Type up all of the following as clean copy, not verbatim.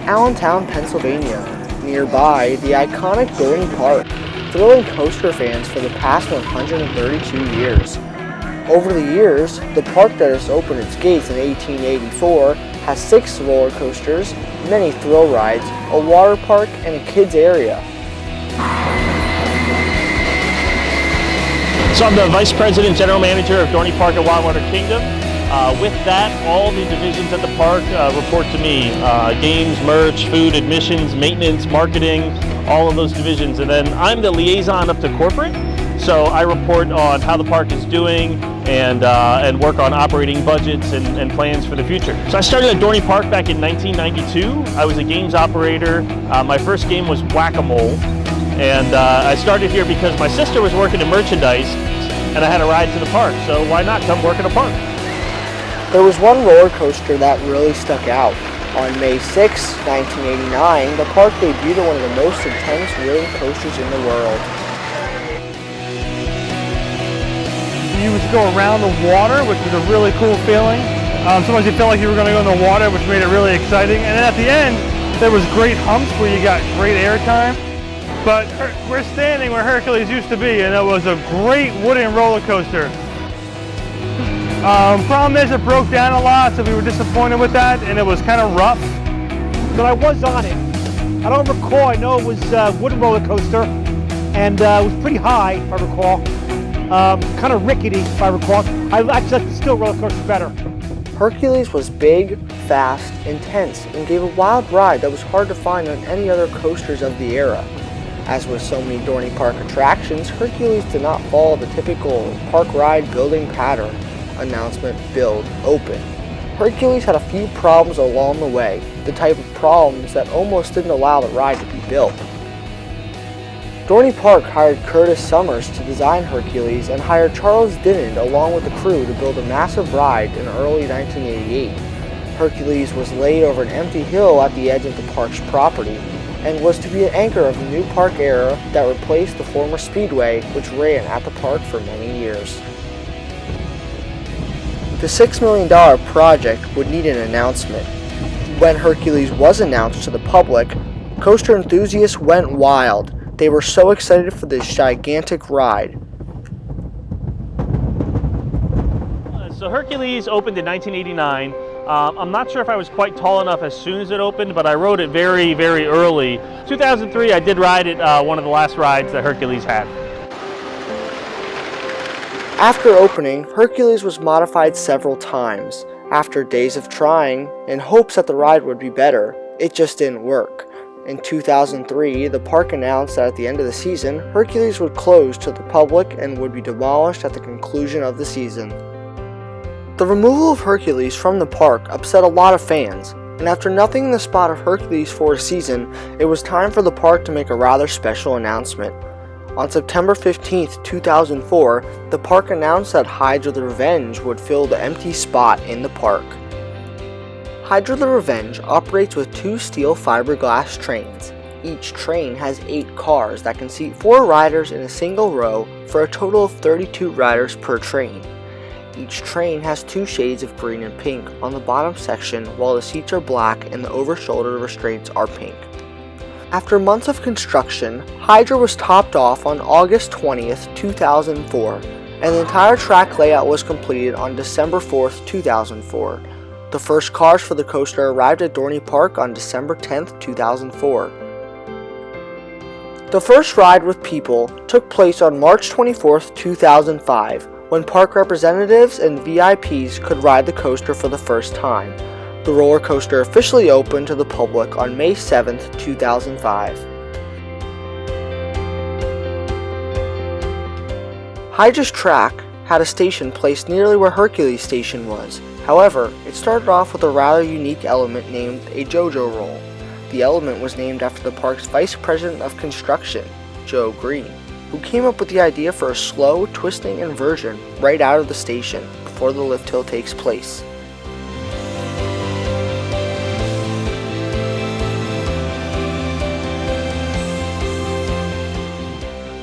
Allentown, Pennsylvania. Nearby, the iconic Dorney Park, thrilling coaster fans for the past 132 years. Over the years, the park that has opened its gates in 1884 has 6 roller coasters, many thrill rides, a water park, and a kids area. So I'm the Vice President, General Manager of Dorney Park at Wildwater Kingdom. With that, all the divisions at the park report to me. Games, merch, food, admissions, maintenance, marketing, all of those divisions. And then I'm the liaison up to corporate. So I report on how the park is doing and work on operating budgets and plans for the future. So I started at Dorney Park back in 1992. I was a games operator. My first game was Whack-A-Mole. And I started here because my sister was working in merchandise and I had a ride to the park. So why not come work in a park? There was one roller coaster that really stuck out. On May 6, 1989, the park debuted one of the most intense wheeling coasters in the world. You would go around the water, which was a really cool feeling. Sometimes you felt like you were going to go in the water, which made it really exciting. And then at the end, there was great humps where you got great air time. But we're standing where Hercules used to be, and it was a great wooden roller coaster. Problem is it broke down a lot, so we were disappointed with that, and it was kind of rough. But I was on it. I don't recall. I know it was a wooden roller coaster, and it was pretty high, if I recall. Kind of rickety, if I recall. I actually like the steel roller coaster better. Hercules was big, fast, intense, and gave a wild ride that was hard to find on any other coasters of the era. As with so many Dorney Park attractions, Hercules did not follow the typical park ride building pattern. Announcement, build, open. Hercules had a few problems along the way, the type of problems that almost didn't allow the ride to be built. Dorney Park hired Curtis Summers to design Hercules and hired Charles Dinand along with the crew to build a massive ride in early 1988. Hercules was laid over an empty hill at the edge of the park's property and was to be an anchor of the new park era that replaced the former speedway which ran at the park for many years. The $6 million project would need an announcement. When Hercules was announced to the public, coaster enthusiasts went wild. They were so excited for this gigantic ride. So Hercules opened in 1989. I'm not sure if I was quite tall enough as soon as it opened, but I rode it very, very early. 2003, I did ride it, one of the last rides that Hercules had. After opening, Hercules was modified several times. After days of trying, in hopes that the ride would be better, it just didn't work. In 2003, the park announced that at the end of the season, Hercules would close to the public and would be demolished at the conclusion of the season. The removal of Hercules from the park upset a lot of fans, and after nothing in the spot of Hercules for a season, it was time for the park to make a rather special announcement. On September 15, 2004, the park announced that Hydra the Revenge would fill the empty spot in the park. Hydra the Revenge operates with 2 steel fiberglass trains. Each train has 8 cars that can seat 4 riders in a single row for a total of 32 riders per train. Each train has 2 shades of green and pink on the bottom section, while the seats are black and the over-shoulder restraints are pink. After months of construction, Hydra was topped off on August 20th, 2004, and the entire track layout was completed on December 4th, 2004. The first cars for the coaster arrived at Dorney Park on December 10th, 2004. The first ride with people took place on March 24th, 2005, when park representatives and VIPs could ride the coaster for the first time. The roller coaster officially opened to the public on May 7, 2005. Hydra's track had a station placed nearly where Hercules Station was. However, it started off with a rather unique element named a JoJo roll. The element was named after the park's Vice President of Construction, Joe Green, who came up with the idea for a slow, twisting inversion right out of the station before the lift hill takes place.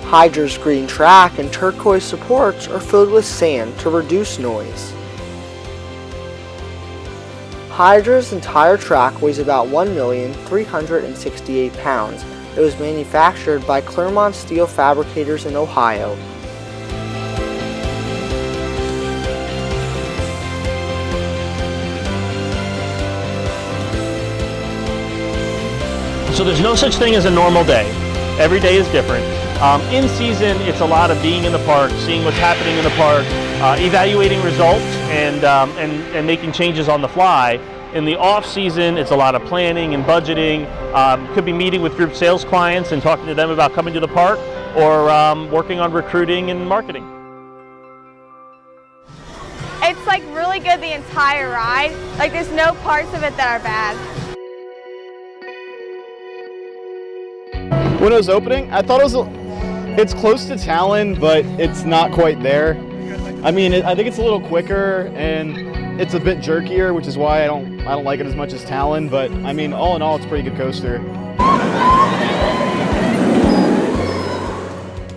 Hydra's green track and turquoise supports are filled with sand to reduce noise. Hydra's entire track weighs about 1,368 pounds. It was manufactured by Clermont Steel Fabricators in Ohio. So there's no such thing as a normal day. Every day is different. In season, it's a lot of being in the park, seeing what's happening in the park, evaluating results, and making changes on the fly. In the off season, it's a lot of planning and budgeting. Could be meeting with group sales clients and talking to them about coming to the park, or working on recruiting and marketing. It's like really good the entire ride. Like there's no parts of it that are bad. When it was opening, I thought it's close to Talon, but it's not quite there. I mean, I think it's a little quicker and it's a bit jerkier, which is why I don't like it as much as Talon. But I mean, all in all, it's a pretty good coaster.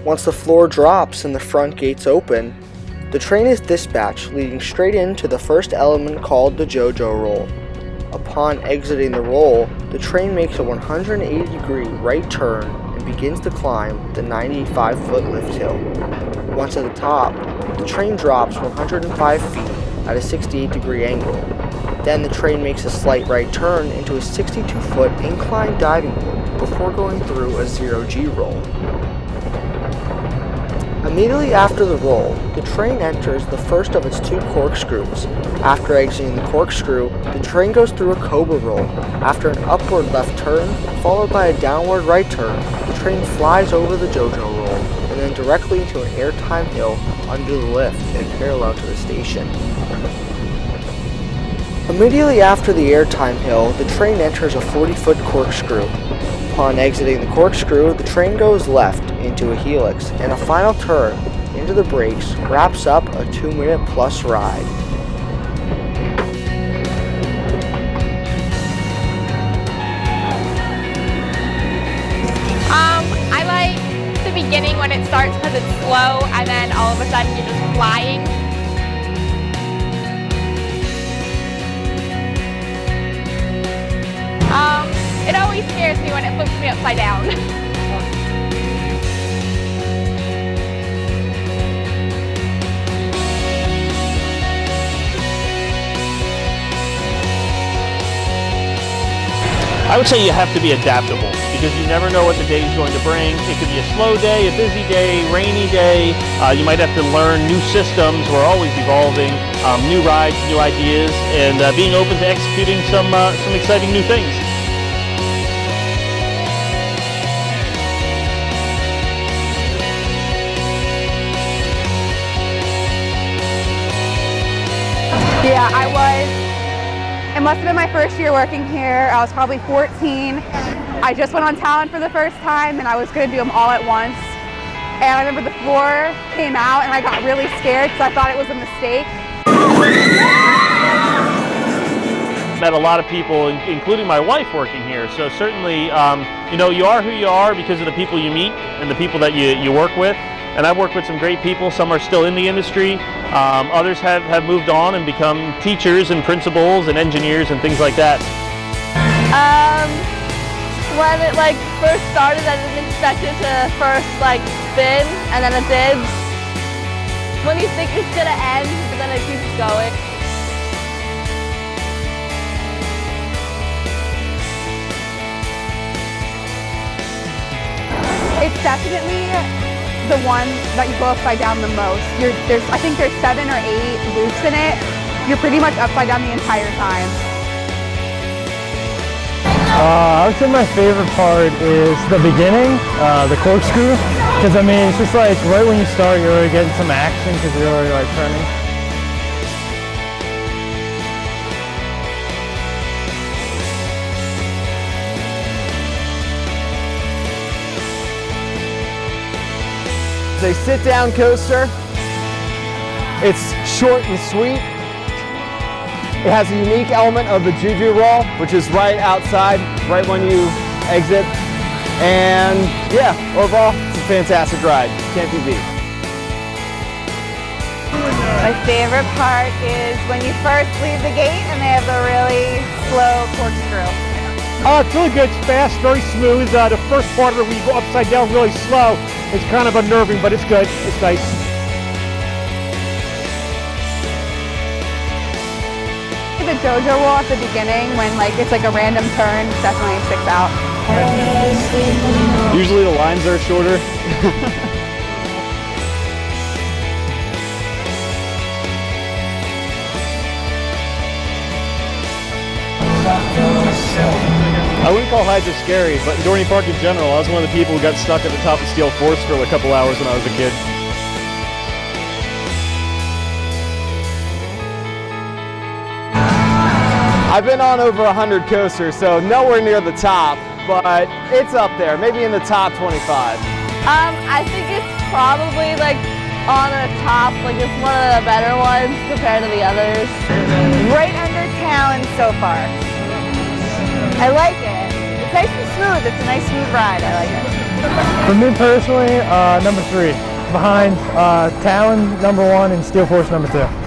Once the floor drops and the front gates open, the train is dispatched, leading straight into the first element called the JoJo roll. Upon exiting the roll, the train makes a 180-degree right turn and begins to climb the 95-foot lift hill. Once at the top, the train drops 105 feet at a 68-degree angle. Then the train makes a slight right turn into a 62-foot inclined diving loop before going through a 0G roll. Immediately after the roll, the train enters the first of its two corkscrews. After exiting the corkscrew, the train goes through a cobra roll. After an upward left turn, followed by a downward right turn, the train flies over the JoJo roll, and then directly into an airtime hill under the lift and parallel to the station. Immediately after the airtime hill, the train enters a 40-foot corkscrew. Upon exiting the corkscrew, the train goes left into a helix, and a final turn into the brakes wraps up a 2-minute plus ride. I like the beginning when it starts because it's slow and then all of a sudden you're just flying. It always scares me when it flips me upside down. I would say you have to be adaptable because you never know what the day is going to bring. It could be a slow day, a busy day, rainy day. You might have to learn new systems. We're always evolving, new rides, new ideas, and being open to executing some exciting new things. Yeah, it must have been my first year working here. I was probably 14. I just went on Talon for the first time and I was going to do them all at once. And I remember the floor came out and I got really scared because I thought it was a mistake. Met a lot of people, including my wife, working here. So certainly, you are who you are because of the people you meet and the people that you work with. And I've worked with some great people. Some are still in the industry. Others have moved on and become teachers and principals and engineers and things like that. When it first started, I didn't expect it to first spin, and then it did. When you think it's gonna end, but then it keeps going. It's definitely the one that you go upside down the most. I think there's 7 or 8 loops in it. You're pretty much upside down the entire time. I would say my favorite part is the beginning, the corkscrew, because I mean it's just like right when you start you're already getting some action because you're already turning. It's a sit-down coaster. It's short and sweet. It has a unique element of the Juju roll, which is right outside, right when you exit. And yeah, overall, it's a fantastic ride. Can't be beat. My favorite part is when you first leave the gate and they have the really slow corkscrew. It's really good. It's fast, very smooth. The first part of it, when you go upside down really slow, it's kind of unnerving, but it's good. It's nice. The JoJo roll at the beginning, when like it's like a random turn, definitely sticks out. Usually the lines are shorter. I wouldn't call Hydra scary, but in Dorney Park in general, I was one of the people who got stuck at the top of Steel Force for a couple hours when I was a kid. I've been on over 100 coasters, so nowhere near the top, but it's up there, maybe in the top 25. I think it's probably like on the top, like it's one of the better ones compared to the others. Right under Talon so far. I like it. It's nice and smooth. It's a nice smooth ride. I like it. For me personally, number 3, behind Talon number 1 and Steel Force number 2.